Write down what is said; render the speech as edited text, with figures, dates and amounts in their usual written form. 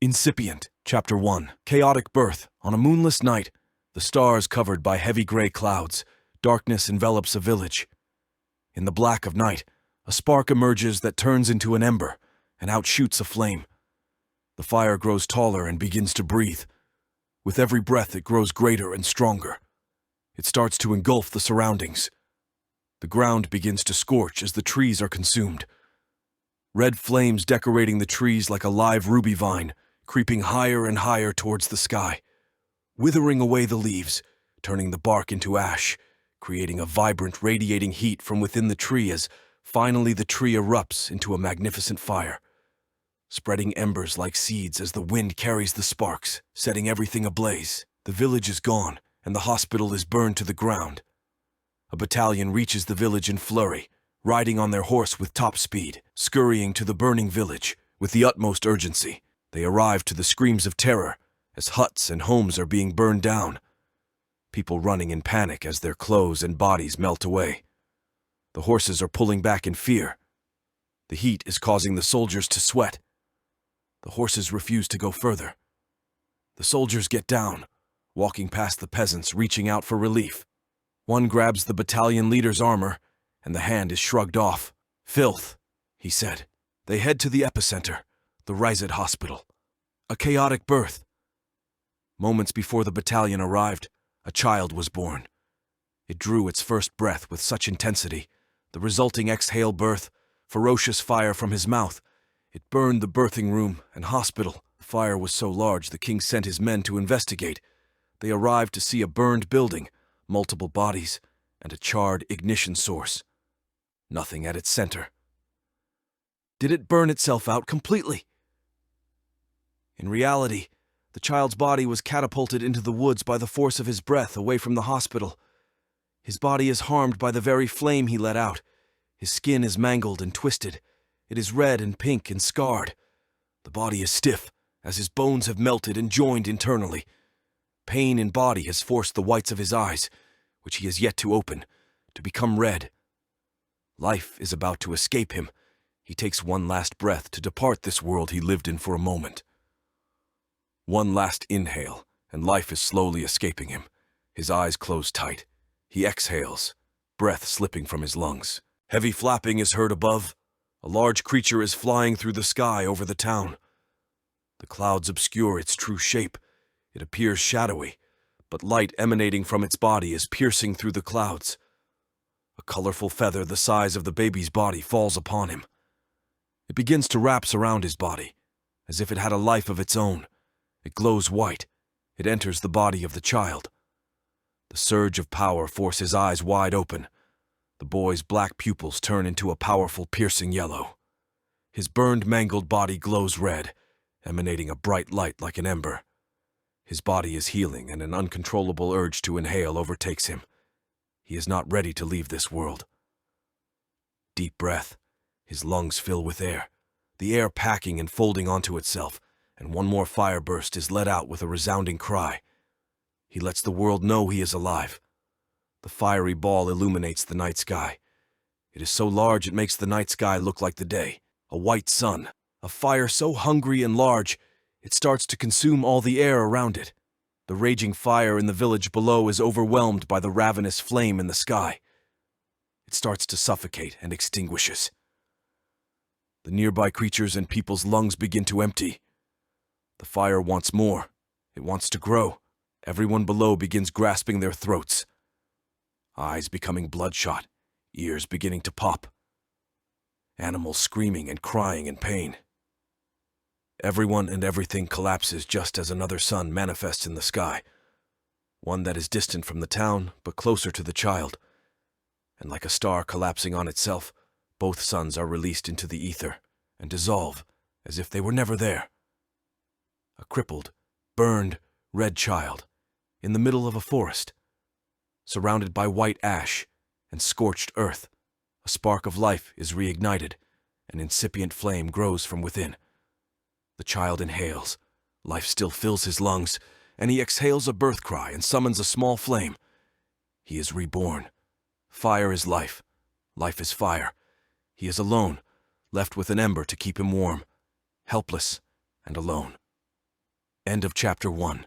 Incipient, Chapter 1. Chaotic birth. On a moonless night, the stars covered by heavy gray clouds, darkness envelops a village. In the black of night, a spark emerges that turns into an ember and outshoots a flame. The fire grows taller and begins to breathe. With every breath, it grows greater and stronger. It starts to engulf the surroundings. The ground begins to scorch as the trees are consumed. Red flames decorating the trees like a live ruby vine, creeping higher and higher towards the sky, withering away the leaves, turning the bark into ash, creating a vibrant, radiating heat from within the tree as finally the tree erupts into a magnificent fire, spreading embers like seeds as the wind carries the sparks, setting everything ablaze. The village is gone, and the hospital is burned to the ground. A battalion reaches the village in flurry, riding on their horse with top speed, scurrying to the burning village with the utmost urgency. They arrive to the screams of terror as huts and homes are being burned down, people running in panic as their clothes and bodies melt away. The horses are pulling back in fear. The heat is causing the soldiers to sweat. The horses refuse to go further. The soldiers get down, walking past the peasants reaching out for relief. One grabs the battalion leader's armor, and the hand is shrugged off. "Filth," he said. They head to the epicenter, the Rizet hospital. A chaotic birth. Moments before the battalion arrived, a child was born. It drew its first breath with such intensity, the resulting exhale birth, ferocious fire from his mouth. It burned the birthing room and hospital. The fire was so large the king sent his men to investigate. They arrived to see a burned building, multiple bodies, and a charred ignition source. Nothing at its center. Did it burn itself out completely? In reality, the child's body was catapulted into the woods by the force of his breath away from the hospital. His body is harmed by the very flame he let out. His skin is mangled and twisted. It is red and pink and scarred. The body is stiff, as his bones have melted and joined internally. Pain in body has forced the whites of his eyes, which he has yet to open, to become red. Life is about to escape him. He takes one last breath to depart this world he lived in for a moment. One last inhale, and life is slowly escaping him. His eyes close tight. He exhales, breath slipping from his lungs. Heavy flapping is heard above. A large creature is flying through the sky over the town. The clouds obscure its true shape. It appears shadowy, but light emanating from its body is piercing through the clouds. A colorful feather the size of the baby's body falls upon him. It begins to wrap around his body, as if it had a life of its own. It glows white. It enters the body of the child. The surge of power forces his eyes wide open. The boy's black pupils turn into a powerful, piercing yellow. His burned, mangled body glows red, emanating a bright light like an ember. His body is healing, and an uncontrollable urge to inhale overtakes him. He is not ready to leave this world. Deep breath. His lungs fill with air, the air packing and folding onto itself, and one more fire burst is let out with a resounding cry. He lets the world know he is alive. The fiery ball illuminates the night sky. It is so large it makes the night sky look like the day. A white sun, a fire so hungry and large, it starts to consume all the air around it. The raging fire in the village below is overwhelmed by the ravenous flame in the sky. It starts to suffocate and extinguishes. The nearby creatures and people's lungs begin to empty. The fire wants more. It wants to grow. Everyone below begins grasping their throats. Eyes becoming bloodshot, ears beginning to pop. Animals screaming and crying in pain. Everyone and everything collapses just as another sun manifests in the sky, one that is distant from the town but closer to the child. And like a star collapsing on itself, both suns are released into the ether and dissolve as if they were never there. A crippled, burned, red child in the middle of a forest, surrounded by white ash and scorched earth. A spark of life is reignited. An incipient flame grows from within. The child inhales. Life still fills his lungs, and he exhales a birth cry and summons a small flame. He is reborn. Fire is life. Life is fire. He is alone, left with an ember to keep him warm, helpless and alone. End of Chapter 1.